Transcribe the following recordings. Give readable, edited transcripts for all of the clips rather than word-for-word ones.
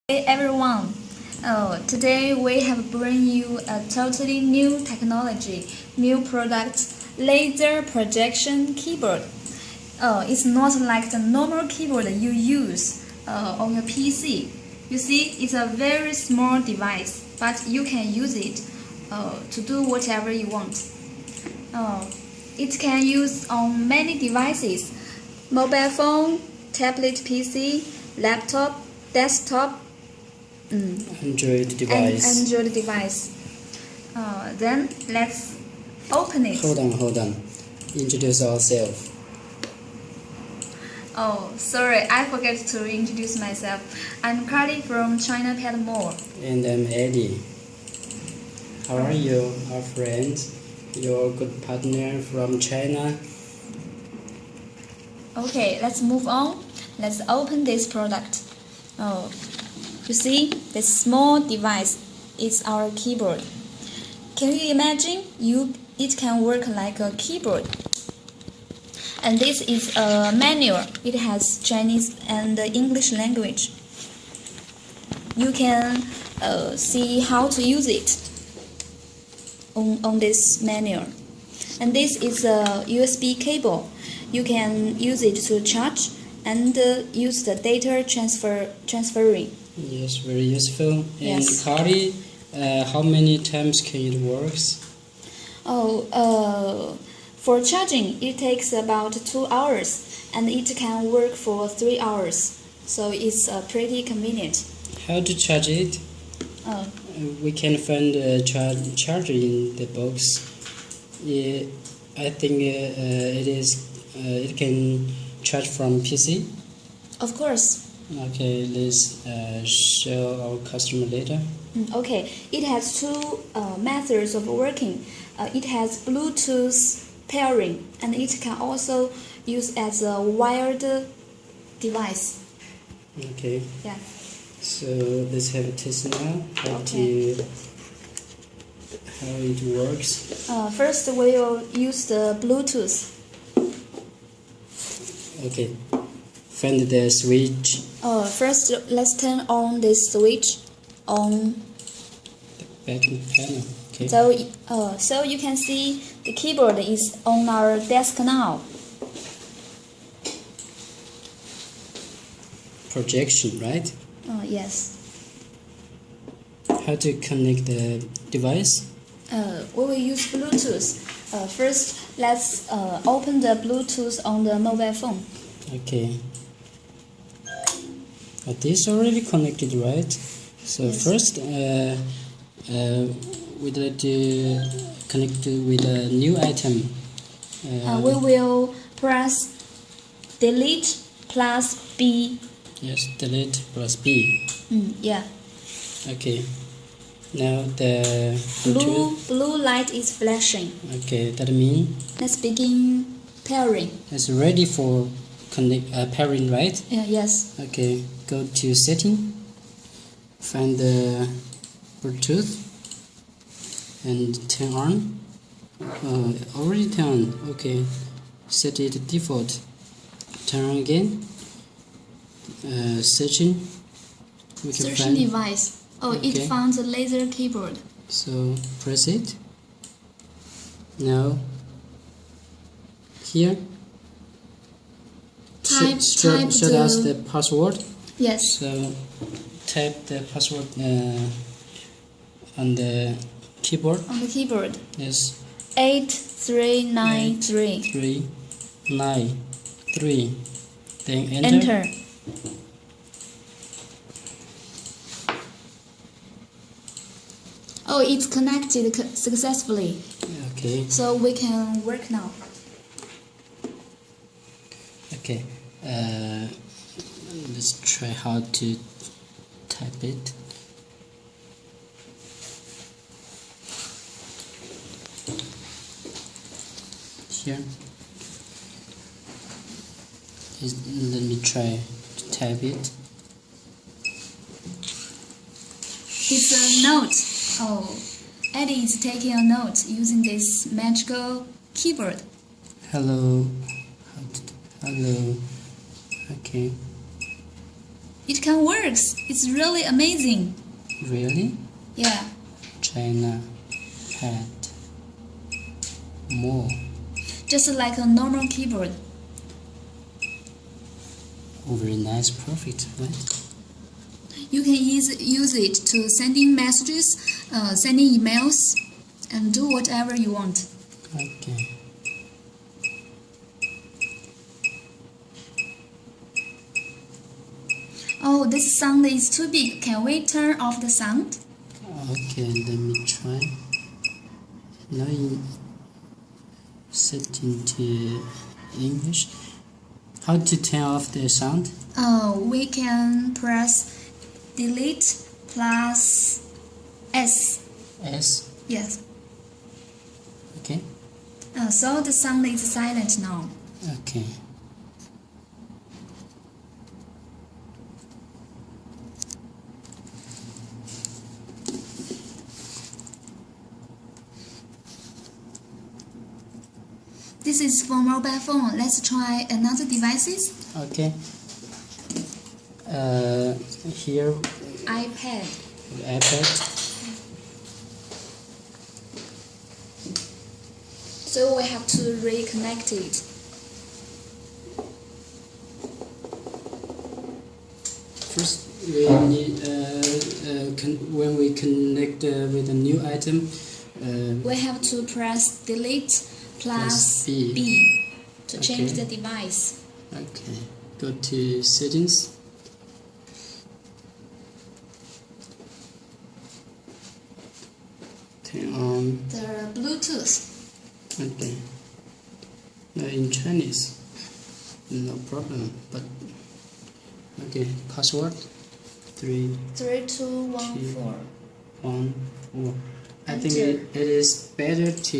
Hey everyone! Today we have bring you a totally new technology, new product, laser projection keyboard. It's not like the normal keyboard you use on your PC. You see, it's a very small device, but you can use it to do whatever you want. It can use on many devices: mobile phone, tablet PC, laptop, desktop. Android device. Android device. Then let's open it. Hold on. Introduce ourselves. Oh, sorry, I forgot to introduce myself. I'm Carly from CHINAPADMALL. And I'm Eddie. How are you, our friend? Your good partner from China. Okay, let's move on. Let's open this product. You see, this small device is our keyboard. Can you imagine? It can work like a keyboard. And this is a manual. It has Chinese and English language. You can see how to use it on this manual. And this is a USB cable. You can use it to charge and use the data transferring. Yes, very useful. And Yes. Carly, how many times can it work? For charging, it takes about 2 hours, and it can work for 3 hours. So it's pretty convenient. How to charge it? We can find a charger in the box. Yeah, I think it can charge from PC. Of course. Okay, let's show our customer later. Okay, it has two methods of working. It has Bluetooth pairing, and it can also use as a wired device. Okay. Yeah. So let's have a test now. How it works. First, we'll use the Bluetooth. Okay. Find the switch. First, let's turn on this switch on. The button panel. Okay. So you can see the keyboard is on our desk now. Projection, right? Yes. How to connect the device? We will use Bluetooth. First, let's open the Bluetooth on the mobile phone. Okay. This already connected, right? So Yes. first, we'd like to connect with a new item. We will press delete plus B. Yes, delete plus B. Yeah. Okay. Now the Bluetooth. Blue light is flashing. Okay, that means Let's begin pairing. it's ready for pairing, right? Yes. Okay, go to setting, find the Bluetooth, and turn on. Already turned on. Okay, set it default. Turn on again. Searching. We can Searching find. device. Okay. It found the laser keyboard. So press it. Now here. Show us the password. Yes. So type the password on the keyboard. On the keyboard. Yes. 8393. 393. Then enter. Enter. It's connected successfully. Okay. So we can work now. Okay. Let's try how to type it. Here. Let me try to type it. It's a note. Eddie is taking a note using this magical keyboard. Hello. Okay. It can work. It's really amazing. Really? Yeah. CHINAPADMALL. Just like a normal keyboard. Oh, very nice, perfect, right? You can use it to sending messages, sending emails, and do whatever you want. Okay. Oh, this sound is too big. Can we turn off the sound? Okay, let me try. Now you set into English. How to turn off the sound? We can press delete plus S. S. Yes. Okay. So the sound is silent now. Okay. This is for mobile phone. Let's try another devices. Okay. Here, iPad. iPad. So we have to reconnect it. First, we need when we connect with a new item, We have to press delete plus B. B to change Okay. the device. Okay, go to settings. Turn on. The Bluetooth. Okay. Now in Chinese, no problem. But okay, password 3214. 3, 2, 1, 4. I think Enter. it is better to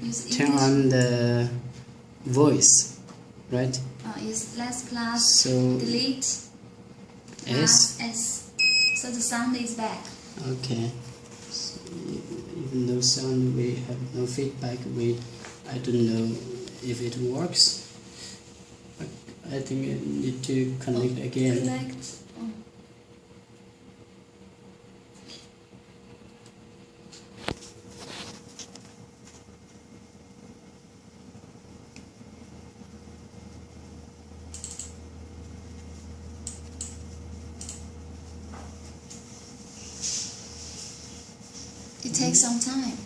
Use turn English. on the voice, right? Is less plus So delete S. plus S. So the sound is back. Okay. So, even though sound we have no feedback, I don't know if it works. I think I need to connect again. Connect. Oh. It takes some time.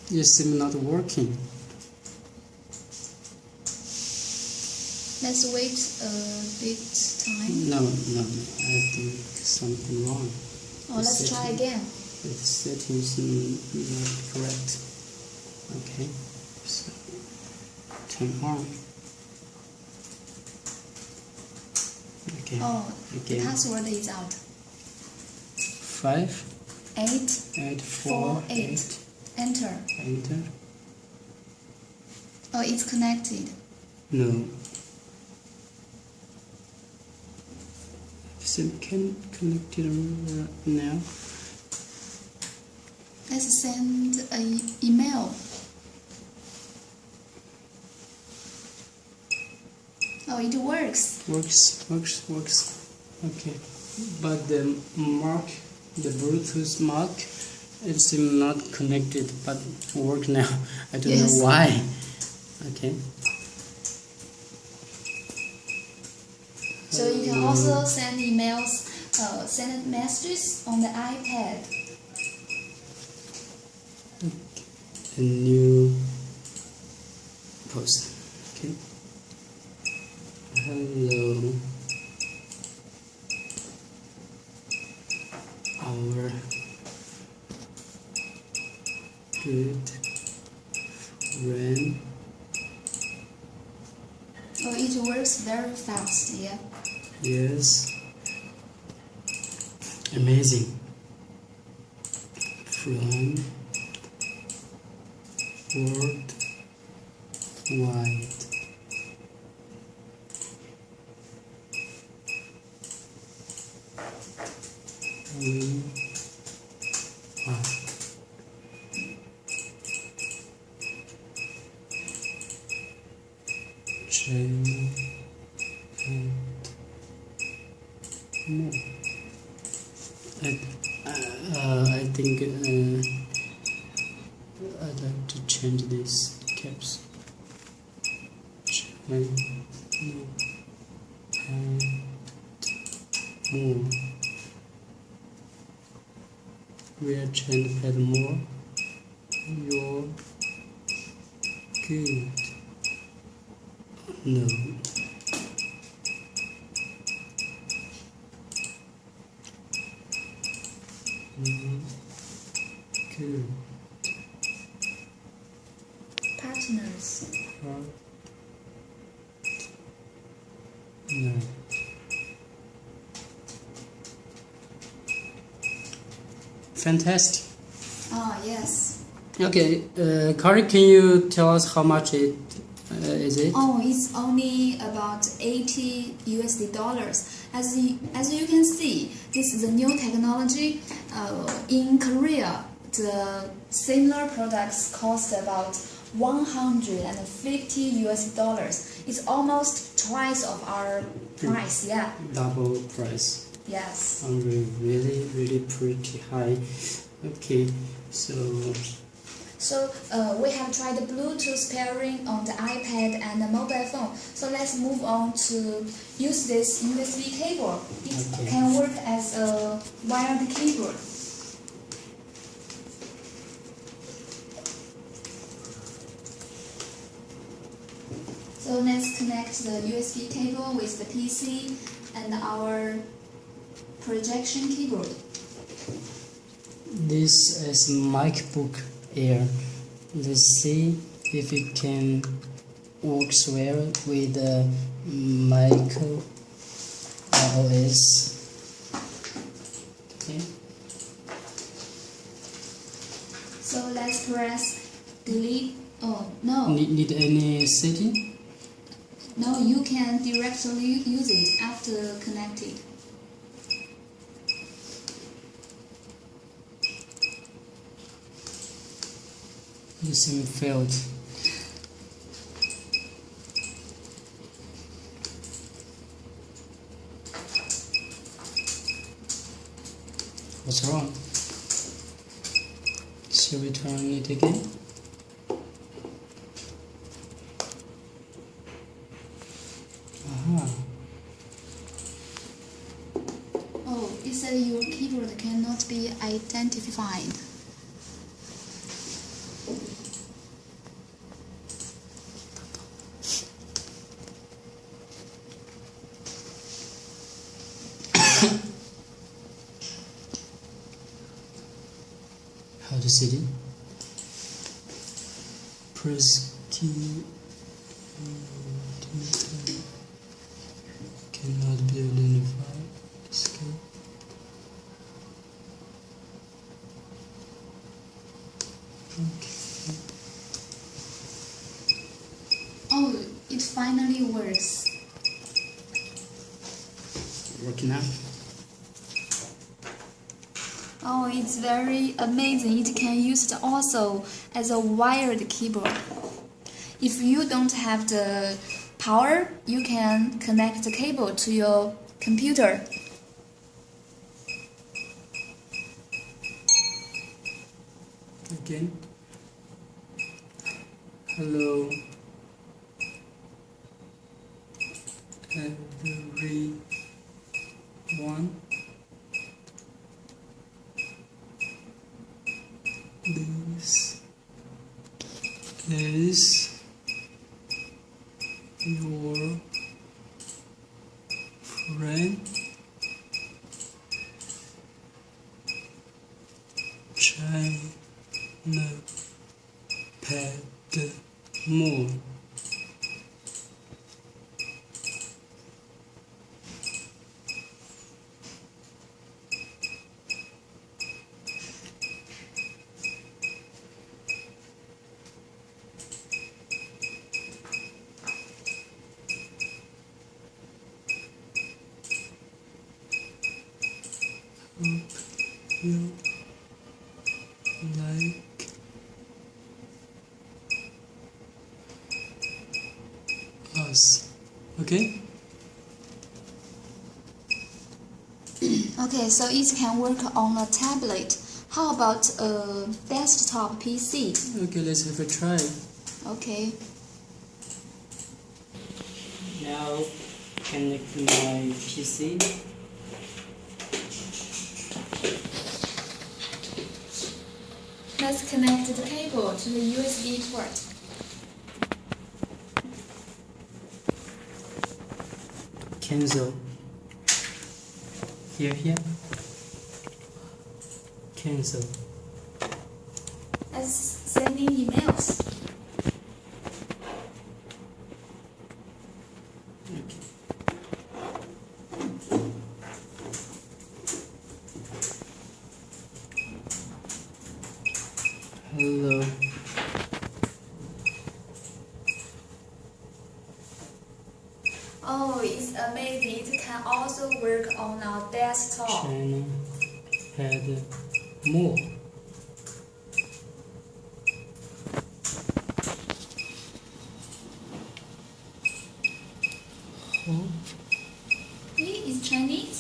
You seem not working. Let's wait a bit time. No. I think something wrong. Oh, let's try again. The settings not correct. Okay. So turn on. Okay. Oh, the Again. password is out. 5, 8, 8, 4, 4, 8. 8. Enter. Enter. Oh, it's connected. No. Sim can connect it now. Let's send an email. Oh, it works. Works. Okay. But the mark, the Bluetooth mark, it seems not connected, but work now. I don't Yes. know why. Okay. So you can also send emails, send messages on the iPad. A new post. Okay. Hello. Our good friend. Oh, it works very fast, yeah. Yes. Amazing. From worldwide. We are China and more. I think I'd like to change these caps. More and more. We'll change pad more. You're good. No. Good. Partners. No. Fantastic. Oh, yes. Okay, Kari, can you tell us how much it is it? Oh, it's only about $80. As you can see, this is a new technology. In Korea, the similar products cost about $150. It's almost twice of our price. Yeah. Double price. Yes. Really pretty high. Okay, so we have tried the Bluetooth pairing on the iPad and the mobile phone. So let's move on to use this USB cable. It can work as a wired keyboard. So let's connect the USB cable with the PC and our projection keyboard. this is MacBook Air. Let's see if it can works well with the Mac OS. Okay. So let's press delete. Oh no. Need any setting? No, you can directly use it after connected. The same failed. What's wrong? Shall we turn it again? Aha. Oh, it said your keyboard cannot be identified. How to set it? Press key. Cannot be identified. Escape. Okay. Oh, it finally works. Working now. Oh, it's very amazing. It can use it also as a wired keyboard. If you don't have the power, you can connect the cable to your computer. Again. Hello, everyone. This is your friend CHINAPADMALL. Hope you like us. Okay? Okay, so it can work on a tablet. How about a desktop PC? Okay, let's have a try. Okay. Now connect my PC. Let's connect the cable to the USB port. Cancel. Here. Cancel. Let's sending emails. Okay. Hello. Oh, it's amazing. It can also work on our desktop. CHINAPADMALL. Oh. It's Chinese.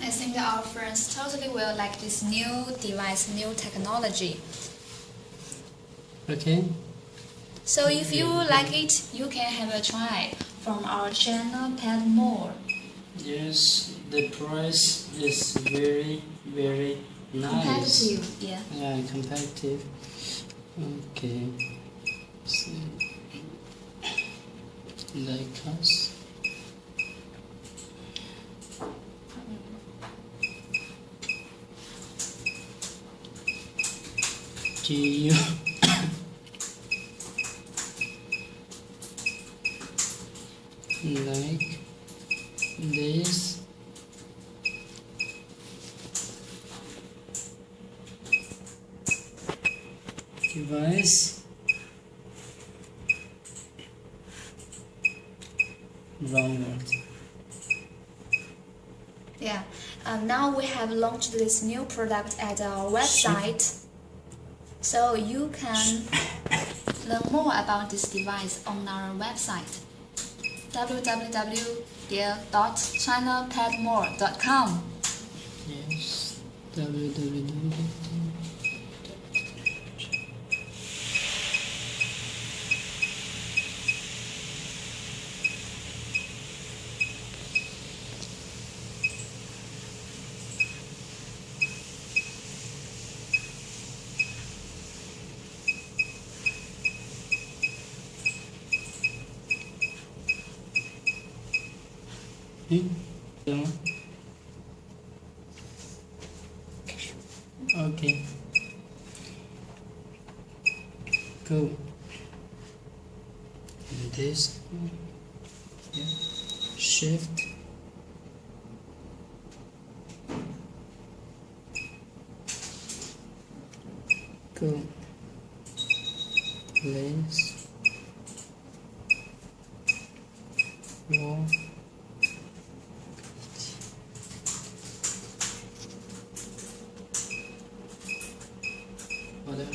I think our friends totally will like this new device, new technology. Okay. So if you like it, you can have a try from our CHINAPADMALL. Yes, the price is very nice. Competitive, yeah. Yeah, competitive. Okay. So, like us. Do you like this? Device? Wrong word. Yeah. Now we have launched this new product at our website. So you can learn more about this device on our website www.chinapadmall.com. Yes. www. Okay. Go. And this. Yeah. Shift. Go. Place. Wall. Whatever.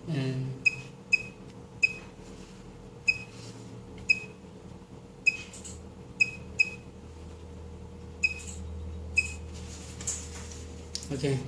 And okay.